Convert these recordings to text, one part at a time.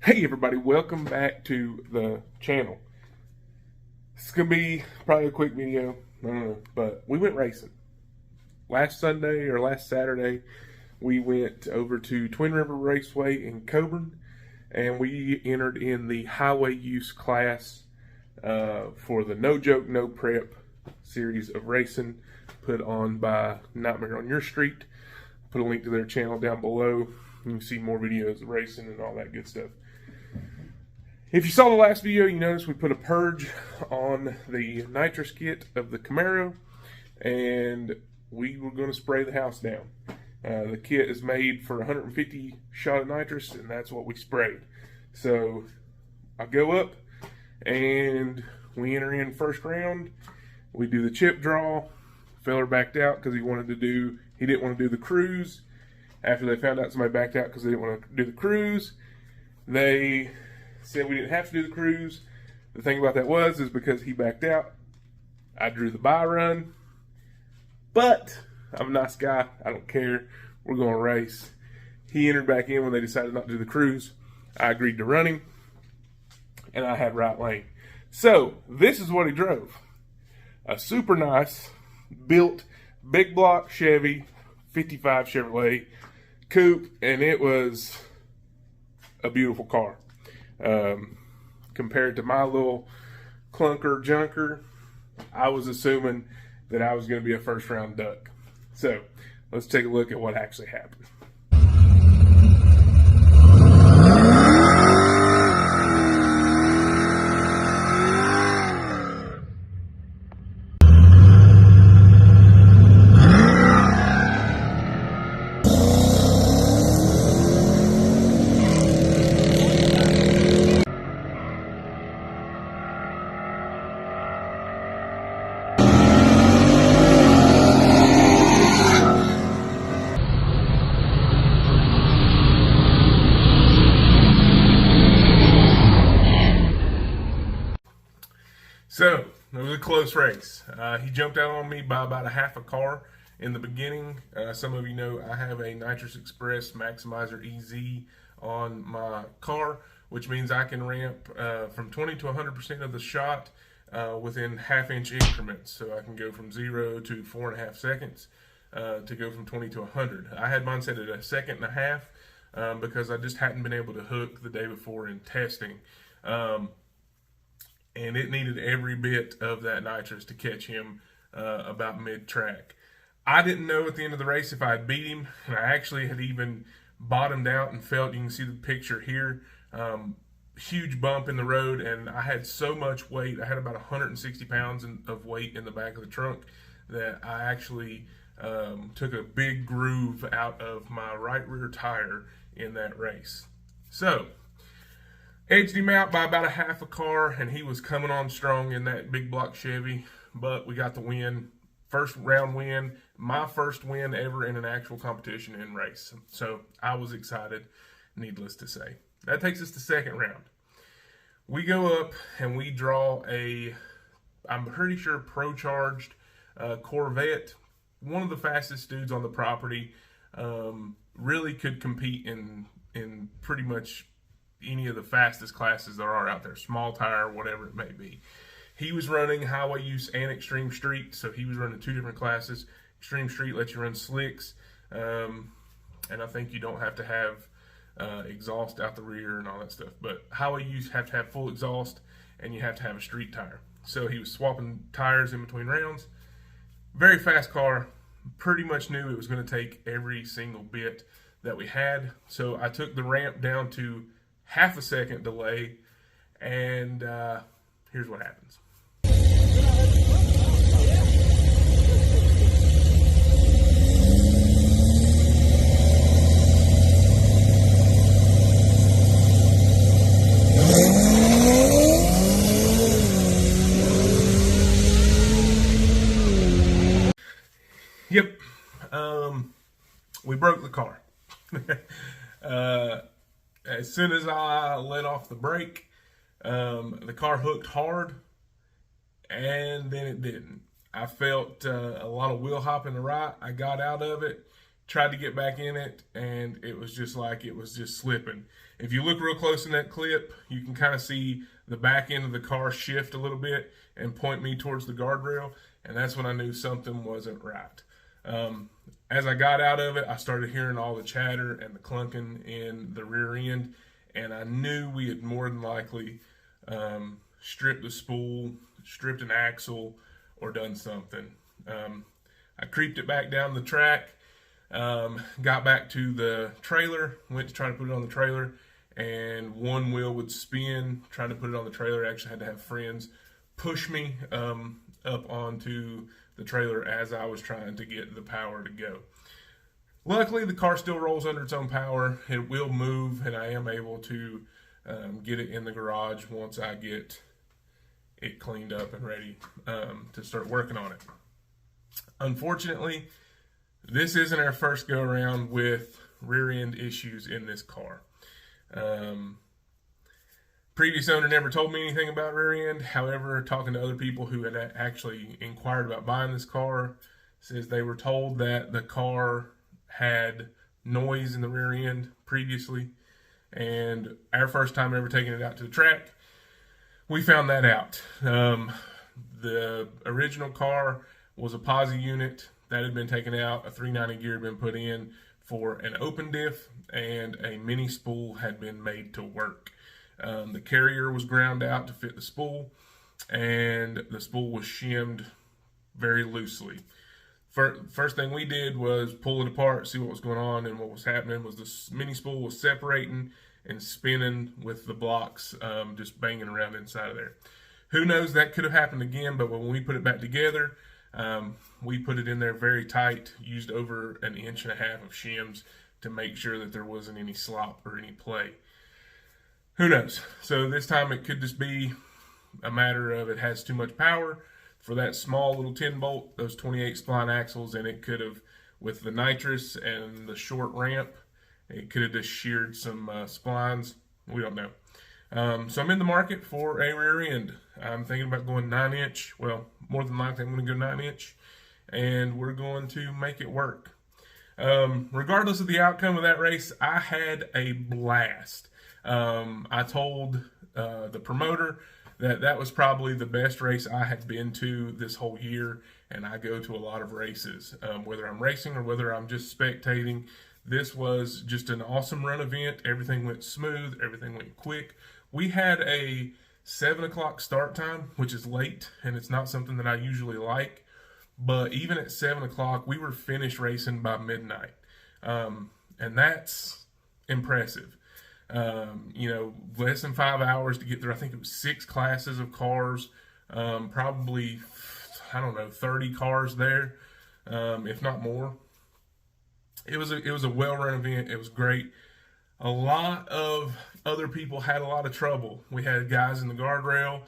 Hey everybody, welcome back to the channel. It's gonna be probably a quick video, I don't know, but we went racing. Last Sunday or last Saturday, we went over to Twin River Raceway in Coeburn, and we entered in the highway use class for the No Joke, No Prep series of racing put on by Nightmare on Your Street. Put a link to their channel down below. You can see more videos of racing and all that good stuff. If you saw the last video, you noticed we put a purge on the nitrous kit of the Camaro, and we were going to spray the house down. The kit is made for 150 shot of nitrous, and that's what we sprayed. So I go up, and we enter in first round. We do the chip draw. Feller backed out because he didn't want to do the cruise. After they found out somebody backed out because they didn't want to do the cruise, they said we didn't have to do the cruise. The thing about that is because he backed out, I drew the buy run. But I'm a nice guy. I don't care. We're going to race. He entered back in when they decided not to do the cruise. I agreed to running, and I had right lane. So this is what he drove. A super nice built big block Chevy 55 Chevrolet coupe, and it was a beautiful car. Compared to my little clunker junker, I was assuming that I was going to be a first round duck. So let's take a look at what actually happened. So, it was a close race. He jumped out on me by about a half a car in the beginning. Some of you know I have a Nitrous Express Maximizer EZ on my car, which means I can ramp from 20 to 100% of the shot within half-inch increments. So I can go from 0 to 4.5 seconds to go from 20 to 100. I had mine set at a second and a half because I just hadn't been able to hook the day before in testing. And it needed every bit of that nitrous to catch him about mid-track. I didn't know at the end of the race if I had beat him, and I actually had even bottomed out and felt, you can see the picture here, huge bump in the road, and I had so much weight. I had about 160 pounds of weight in the back of the trunk that I actually took a big groove out of my right rear tire in that race. So, edged him out by about a half a car, and he was coming on strong in that big block Chevy, but we got the win. First round win, my first win ever in an actual competition in race. So I was excited, needless to say. That takes us to second round. We go up and we draw I'm pretty sure pro-charged Corvette. One of the fastest dudes on the property, really could compete in pretty much any of the fastest classes there are out there, small tire, whatever it may be. He was running highway use and extreme street, so he was running two different classes. Extreme street lets you run slicks, and I think you don't have to have exhaust out the rear and all that stuff. But highway use have to have full exhaust, and you have to have a street tire. So he was swapping tires in between rounds. Very fast car. Pretty much knew it was going to take every single bit that we had. So I took the ramp down to half a second delay, and here's what happens. Yep, we broke the car. As soon as I let off the brake, the car hooked hard, and then it didn't. I felt a lot of wheel hop in the right. I got out of it, tried to get back in it, and it was just like it was just slipping. If you look real close in that clip, you can kind of see the back end of the car shift a little bit and point me towards the guardrail, and that's when I knew something wasn't right. As I got out of it, I started hearing all the chatter and the clunking in the rear end, and I knew we had more than likely stripped the spool, stripped an axle, or done something. I creeped it back down the track, got back to the trailer, went to try to put it on the trailer, and one wheel would spin. Trying to put it on the trailer, I actually had to have friends push me up onto the trailer as I was trying to get the power to go. Luckily, the car still rolls under its own power. It will move, and I am able to get it in the garage once I get it cleaned up and ready to start working on it. Unfortunately, this isn't our first go around with rear end issues in this car. Previous owner never told me anything about rear end. However, talking to other people who had actually inquired about buying this car, says they were told that the car had noise in the rear end previously. And our first time ever taking it out to the track, we found that out. The original car was a posi unit that had been taken out. A 390 gear had been put in for an open diff, and a mini spool had been made to work. The carrier was ground out to fit the spool, and the spool was shimmed very loosely. First thing we did was pull it apart, see what was going on, and what was happening was the mini spool was separating and spinning with the blocks just banging around inside of there. Who knows, that could have happened again, but when we put it back together, we put it in there very tight, used over 1.5 inches of shims to make sure that there wasn't any slop or any play. Who knows? So this time it could just be a matter of it has too much power for that small little 10 bolt, those 28 spline axles, and it could have, with the nitrous and the short ramp, it could have just sheared some splines. We don't know. So I'm in the market for a rear end. I'm thinking about going 9-inch. Well, more than likely I'm going to go 9-inch, and we're going to make it work. Regardless of the outcome of that race, I had a blast. I told the promoter that was probably the best race I had been to this whole year, and I go to a lot of races, whether I'm racing or whether I'm just spectating. This was just an awesome run event. Everything went smooth. Everything went quick. We had a 7 o'clock start time, which is late, and it's not something that I usually like. But even at 7 o'clock, we were finished racing by midnight. And that's impressive. Less than 5 hours to get there. I think it was 6 classes of cars, probably, 30 cars there, if not more. It was a well-run event. It was great. A lot of other people had a lot of trouble. We had guys in the guardrail.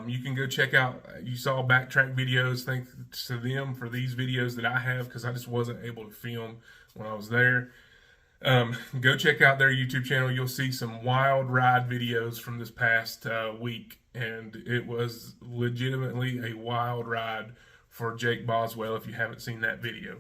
You can go check out, you saw backtrack videos. Thanks to them for these videos that I have, because I just wasn't able to film when I was there. Go check out their YouTube channel. You'll see some wild ride videos from this past week, and it was legitimately a wild ride for Jake Boswell if you haven't seen that video.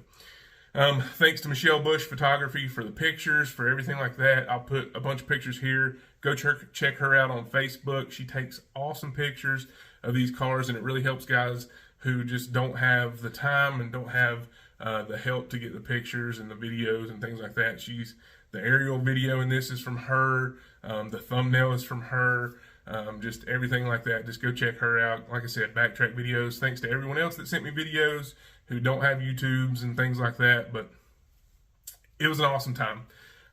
Thanks to Michelle Bush Photography for the pictures, for everything like that. I'll put a bunch of pictures here. Go check her out on Facebook. She takes awesome pictures of these cars, and it really helps guys who just don't have the time and don't have the help to get the pictures and the videos and things like that. The aerial video in this is from her. The thumbnail is from her. Just everything like that. Just go check her out. Like I said, backtrack videos. Thanks to everyone else that sent me videos who don't have YouTubes and things like that. But it was an awesome time.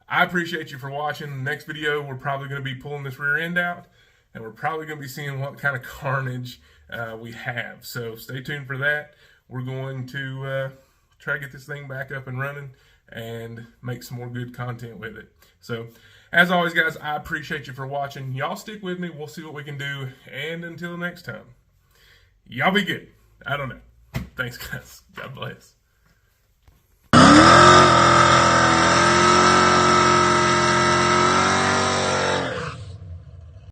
I appreciate you for watching. The next video, we're probably going to be pulling this rear end out, and we're probably going to be seeing what kind of carnage we have. So stay tuned for that. We're going to try to get this thing back up and running and make some more good content with it. So as always, guys, I appreciate you for watching. Y'all stick with me. We'll see what we can do. And until next time, y'all be good. I don't know. Thanks, guys. God bless.